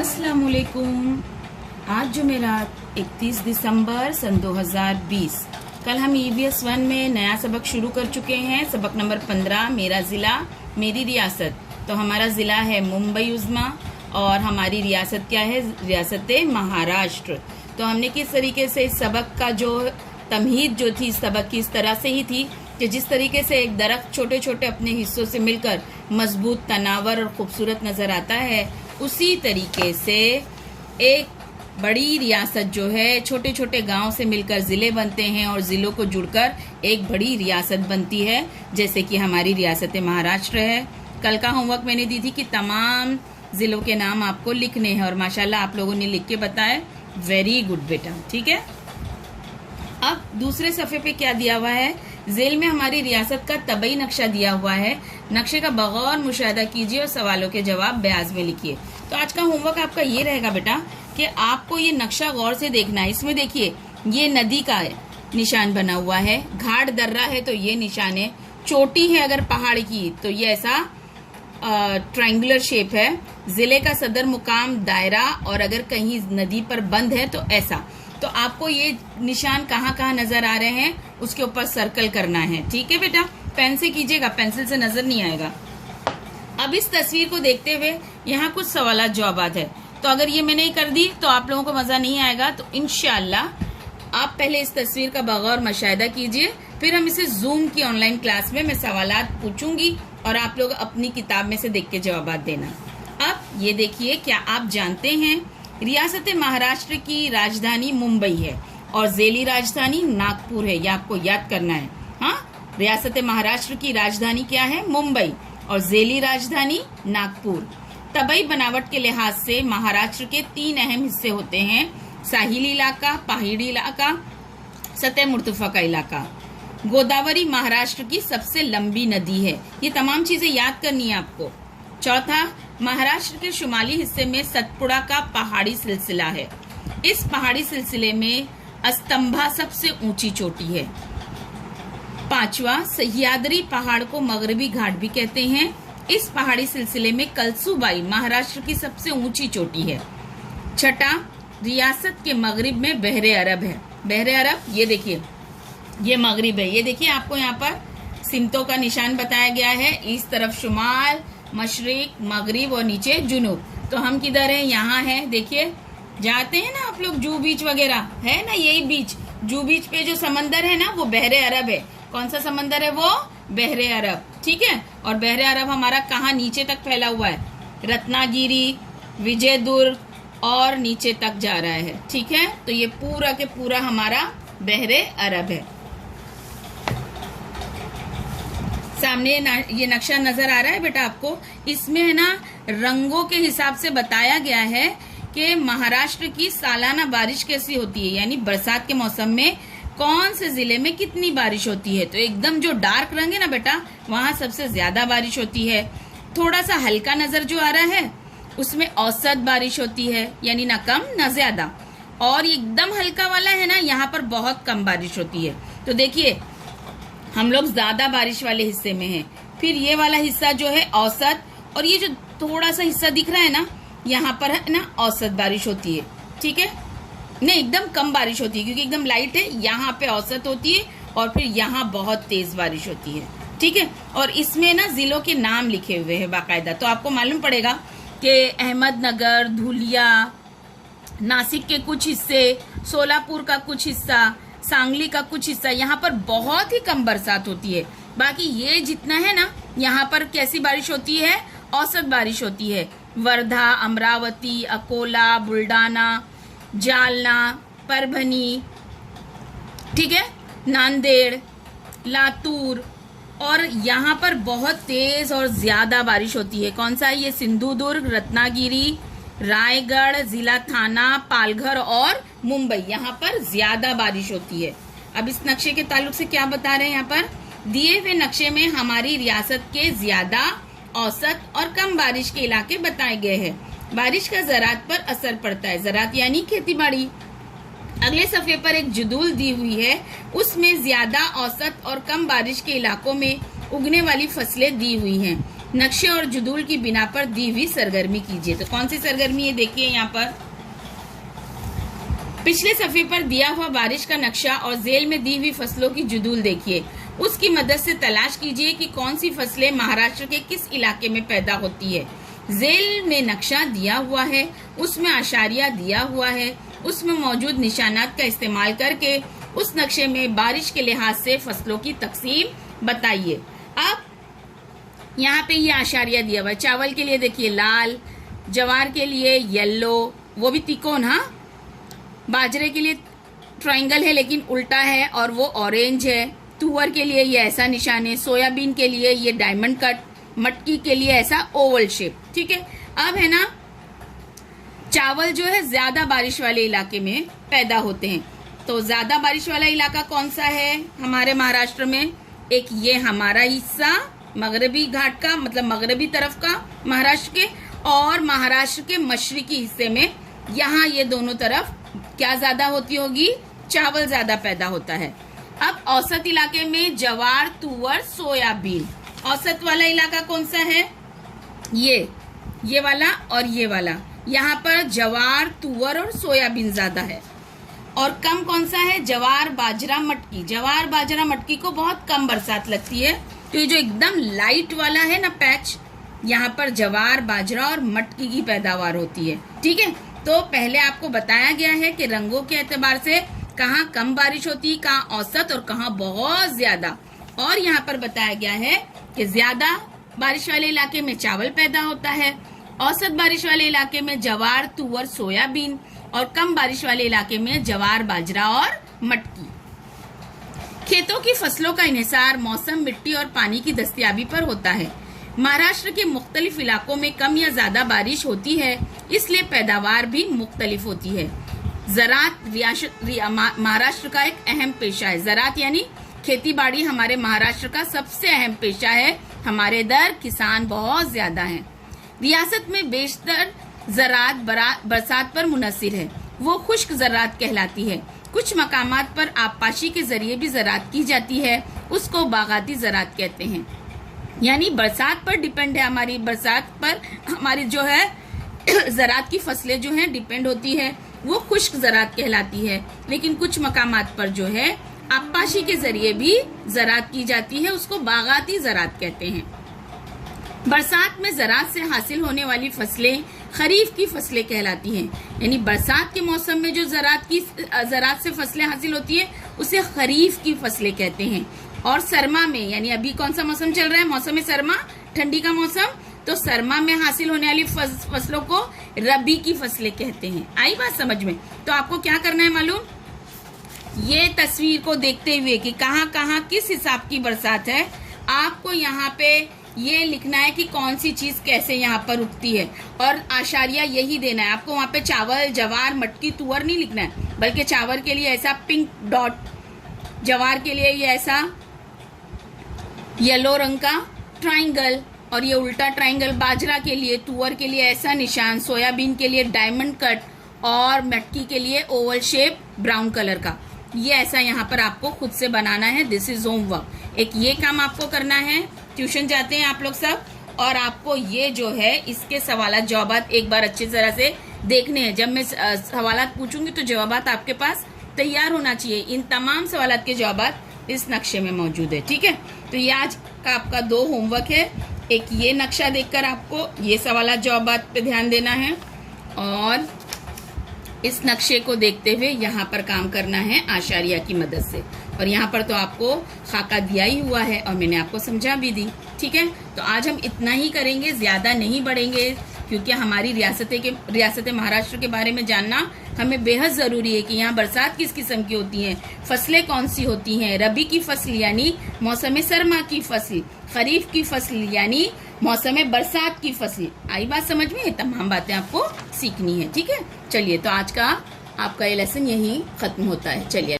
अस्सलामुअलैकुम। आज जो मेरा 31 दिसंबर सन 2020, कल हम EVS 1 में नया सबक शुरू कर चुके हैं। सबक नंबर 15, मेरा ज़िला मेरी रियासत। तो हमारा ज़िला है मुंबई उज़्मा और हमारी रियासत क्या है? रियासत महाराष्ट्र। तो हमने किस तरीके से इस सबक का जो तमहीद जो थी इस सबक की, इस तरह से ही थी कि जिस तरीके से एक दरख्त छोटे छोटे अपने हिस्सों से मिलकर मजबूत, तनावर और खूबसूरत नजर आता है, उसी तरीके से एक बड़ी रियासत जो है छोटे छोटे गांव से मिलकर ज़िले बनते हैं और ज़िलों को जुड़कर एक बड़ी रियासत बनती है, जैसे कि हमारी रियासत महाराष्ट्र है। कल का होमवर्क मैंने दी थी कि तमाम ज़िलों के नाम आपको लिखने हैं और माशाल्लाह आप लोगों ने लिख के बताया। वेरी गुड बेटा, ठीक है। अब दूसरे सफ़े पे क्या दिया हुआ है? ज़ेल में हमारी रियासत का तबई नक्शा दिया हुआ है। नक्शे का बगौर मुशाहिदा कीजिए और सवालों के जवाब ब्याज में लिखिए। तो आज का होमवर्क आपका ये रहेगा बेटा कि आपको ये नक्शा गौर से देखना है। इसमें देखिए ये नदी का निशान बना हुआ है, घाट दर्रा है तो ये निशान है, चोटी है अगर पहाड़ की तो ये ऐसा ट्रायंगुलर शेप है, जिले का सदर मुकाम दायरा और अगर कहीं नदी पर बंद है तो ऐसा। तो आपको ये निशान कहाँ कहाँ नजर आ रहे हैं उसके ऊपर सर्कल करना है, ठीक है बेटा। पेन से कीजिएगा, पेंसिल से नजर नहीं आएगा। अब इस तस्वीर को देखते हुए यहाँ कुछ सवाल जवाबात है, तो अगर ये मैंने कर दी तो आप लोगों को मजा नहीं आएगा। तो इंशाल्लाह आप पहले इस तस्वीर का बगौर मुशाहिदा कीजिए, फिर हम इसे जूम की ऑनलाइन क्लास में मैं सवालात पूछूंगी और आप लोग अपनी किताब में से देख के जवाब देना। अब ये देखिए, क्या आप जानते हैं रियासत महाराष्ट्र की राजधानी मुंबई है और ज़ेली राजधानी नागपुर है। ये आपको याद करना है। हाँ, रियासत महाराष्ट्र की राजधानी क्या है? मुंबई और ज़ेली राजधानी नागपुर। तबई बनावट के लिहाज से महाराष्ट्र के 3 अहम हिस्से होते हैं: साहिली इलाका, पहाड़ी इलाका, सतह मुर्तफा का इलाका। गोदावरी महाराष्ट्र की सबसे लंबी नदी है। ये तमाम चीजें याद करनी है आपको। चौथा, महाराष्ट्र के शुमाली हिस्से में सतपुड़ा का पहाड़ी सिलसिला है। इस पहाड़ी सिलसिले में अस्तंभा सबसे ऊंची चोटी है। पांचवा, सह्याद्री पहाड़ को मगरबी घाट भी कहते हैं। इस पहाड़ी सिलसिले में कलसूबाई महाराष्ट्र की सबसे ऊंची चोटी है। छठा, रियासत के मगरिब में बहरे अरब है। बहरे अरब ये देखिए, ये मगरिब है। ये देखिए आपको यहाँ पर सिमतों का निशान बताया गया है। इस तरफ शुमाल, मशरिक, मगरिब और नीचे जुनूब। तो हम किधर हैं? यहाँ हैं। देखिए जाते हैं ना आप लोग जू बीच वगैरह, है ना, यही बीच जू बीच पे जो समंदर है ना वो बहरे अरब है। कौन सा समंदर है वो? बहरे अरब, ठीक है। और बहरे अरब हमारा कहाँ नीचे तक फैला हुआ है? रत्नागिरी, विजयदुर्ग और नीचे तक जा रहा है, ठीक है। तो ये पूरा के पूरा हमारा बहरे अरब है। सामने ये नक्शा नजर आ रहा है बेटा आपको। इसमें है ना रंगों के हिसाब से बताया गया है कि महाराष्ट्र की सालाना बारिश कैसी होती है, यानी बरसात के मौसम में कौन से जिले में कितनी बारिश होती है। तो एकदम जो डार्क रंग है ना बेटा, वहां सबसे ज्यादा बारिश होती है। थोड़ा सा हल्का नजर जो आ रहा है उसमें औसत बारिश होती है, यानी ना कम ना ज्यादा। और एकदम हल्का वाला है ना, यहाँ पर बहुत कम बारिश होती है। तो देखिए हम लोग ज्यादा बारिश वाले हिस्से में हैं। फिर ये वाला हिस्सा जो है औसत, और ये जो थोड़ा सा हिस्सा दिख रहा है ना, यहाँ पर है ना औसत बारिश होती है, ठीक है। नहीं, एकदम कम बारिश होती है क्योंकि एकदम लाइट है। यहाँ पे औसत होती है और फिर यहाँ बहुत तेज बारिश होती है, ठीक है। और इसमें ना जिलों के नाम लिखे हुए हैं बाकायदा। तो आपको मालूम पड़ेगा कि अहमदनगर, धुलिया, नासिक के कुछ हिस्से, सोलापुर का कुछ हिस्सा, सांगली का कुछ हिस्सा, यहाँ पर बहुत ही कम बरसात होती है। बाकी ये जितना है ना, यहाँ पर कैसी बारिश होती है? औसत बारिश होती है। वर्धा, अमरावती, अकोला, बुल्डाना, जालना, परभनी, ठीक है, नांदेड़, लातूर, और यहाँ पर बहुत तेज और ज्यादा बारिश होती है। कौन सा है ये? सिंधुदुर्ग, रत्नागिरी, रायगढ़, जिला थाना, पालघर और मुंबई, यहाँ पर ज्यादा बारिश होती है। अब इस नक्शे के ताल्लुक से क्या बता रहे हैं? यहाँ पर दिए हुए नक्शे में हमारी रियासत के ज्यादा, औसत और कम बारिश के इलाके बताए गए हैं। बारिश का ज़रात पर असर पड़ता है। ज़रात यानी खेती बाड़ी। अगले सफ़े पर एक जदूल दी हुई है, उसमें ज्यादा, औसत और कम बारिश के इलाकों में उगने वाली फसलें दी हुई हैं। नक्शे और जुदूल की बिना पर दी हुई सरगर्मी कीजिए। तो कौन सी सरगर्मी है, देखिए यहाँ पर पिछले सफ़े पर दिया हुआ बारिश का नक्शा और जेल में दी हुई फसलों की जुदूल देखिए। उसकी मदद से तलाश कीजिए कि कौन सी फसलें महाराष्ट्र के किस इलाके में पैदा होती है। जेल में नक्शा दिया हुआ है, उसमें आशारिया दिया हुआ है, उसमें मौजूद निशानात का इस्तेमाल करके उस नक्शे में बारिश के लिहाज से फसलों की तकसीम बताइए। अब यहाँ पे ये आशारिया दिया हुआ है। चावल के लिए देखिए लाल, जवार के लिए येलो, वो भी तिकोन, हाँ। बाजरे के लिए ट्रायंगल है लेकिन उल्टा है और वो ऑरेंज है। तुअर के लिए ये ऐसा निशान है। सोयाबीन के लिए ये डायमंड कट, मटकी के लिए ऐसा ओवल शेप। ठीक है, अब है ना, चावल जो है ज्यादा बारिश वाले इलाके में पैदा होते हैं। तो ज्यादा बारिश वाला इलाका कौन सा है हमारे महाराष्ट्र में? एक ये हमारा हिस्सा मगरबी घाट का, मतलब मगरबी तरफ का महाराष्ट्र के, और महाराष्ट्र के मशरकी हिस्से में, यहाँ ये दोनों तरफ क्या ज्यादा होती होगी? चावल ज्यादा पैदा होता है। अब औसत इलाके में जवार, तुअर, सोयाबीन। औसत वाला इलाका कौन सा है? ये वाला और ये वाला। यहाँ पर जवार, तुअर और सोयाबीन ज्यादा है। और कम कौन सा है? जवार, बाजरा, मटकी। जवार, बाजरा, मटकी को बहुत कम बरसात लगती है। तो ये जो एकदम लाइट वाला है ना पैच, यहाँ पर जवार, बाजरा और मटकी की पैदावार होती है। ठीक है, तो पहले आपको बताया गया है कि रंगों के एतबार से कहाँ कम बारिश होती है, कहाँ औसत और कहाँ बहुत ज्यादा। और यहाँ पर बताया गया है कि ज्यादा बारिश वाले इलाके में चावल पैदा होता है, औसत बारिश वाले इलाके में जवार, तुअर, सोयाबीन, और कम बारिश वाले इलाके में जवार, बाजरा और मटकी। खेतों की फसलों का इन्हिसार मौसम, मिट्टी और पानी की दस्तयाबी पर होता है। महाराष्ट्र के मुख्तलिफ इलाकों में कम या ज्यादा बारिश होती है, इसलिए पैदावार भी मुख्तलिफ होती है। ज़राअत महाराष्ट्र का एक अहम पेशा है। ज़राअत यानी खेती बाड़ी हमारे महाराष्ट्र का सबसे अहम पेशा है। हमारे इधर किसान बहुत ज्यादा हैं। रियासत में बेशतर ज़राअत बरसात पर मुनहसिर है, वो खुश्क ज़राअत कहलाती है। कुछ मकामात पर आबपाशी के जरिए भी ज़राअत की जाती है, उसको बागाती ज़राअत कहते हैं। यानी बरसात पर डिपेंड है, हमारी बरसात पर हमारी जो है ज़राअत की फसलें जो हैं डिपेंड होती है, वो खुश्क ज़राअत कहलाती है। लेकिन कुछ मकामात पर जो है आबपाशी के जरिए भी ज़राअत की जाती है, उसको बागाती ज़राअत कहते हैं। बरसात में ज़राअत से हासिल होने वाली फसलें खरीफ की फसलें कहलाती हैं। यानी बरसात के मौसम में जो ज़राअत से फसलें हासिल होती है उसे खरीफ की फसलें कहते हैं। और सरमा में, यानी अभी कौन सा मौसम चल रहा है? मौसम सरमा, ठंडी का मौसम। तो सरमा में हासिल होने वाली फसलों को रबी की फसलें कहते हैं। आई बात समझ में? तो आपको क्या करना है मालूम? ये तस्वीर को देखते हुए कि कहाँ कहाँ किस हिसाब की बरसात है, आपको यहाँ पे ये लिखना है कि कौन सी चीज कैसे यहाँ पर उगती है, और आशारिया यही देना है आपको। वहाँ पे चावल, जवार, मटकी, तुअर नहीं लिखना है, बल्कि चावल के लिए ऐसा पिंक डॉट, जवार के लिए ये ऐसा येलो रंग का ट्रायंगल और ये उल्टा ट्रायंगल, बाजरा के लिए, तुअर के लिए ऐसा निशान, सोयाबीन के लिए डायमंड कट और मटकी के लिए ओवल शेप ब्राउन कलर का। ये ऐसा यहाँ पर आपको खुद से बनाना है। This is homework. एक ये काम आपको करना है। ट्यूशन जाते हैं आप लोग सब, और आपको ये जो है इसके सवालात जवाबात एक बार अच्छी तरह से देखने हैं। जब मैं सवालात पूछूंगी तो जवाबात आपके पास तैयार होना चाहिए। इन तमाम सवालात के जवाबात इस नक्शे में मौजूद है। ठीक है, तो ये आज का आपका 2 होमवर्क है। एक ये नक्शा देखकर आपको ये सवालात जवाबात पे ध्यान देना है, और इस नक्शे को देखते हुए यहाँ पर काम करना है आशारिया की मदद से। और यहाँ पर तो आपको खाका दिया ही हुआ है और मैंने आपको समझा भी दी। ठीक है, तो आज हम इतना ही करेंगे, ज्यादा नहीं बढ़ेंगे, क्योंकि हमारी रियासत महाराष्ट्र के बारे में जानना हमें बेहद जरूरी है कि यहाँ बरसात किस किस्म की होती है, फसलें कौन सी होती हैं, रबी की फसल यानी मौसम सरमा की फसल, खरीफ की फसल यानी मौसम बरसात की फसल। आई बात समझ में? ये तमाम बातें आपको सीखनी है। ठीक है, चलिए, तो आज का आपका ये लेसन यही खत्म होता है। चलिए।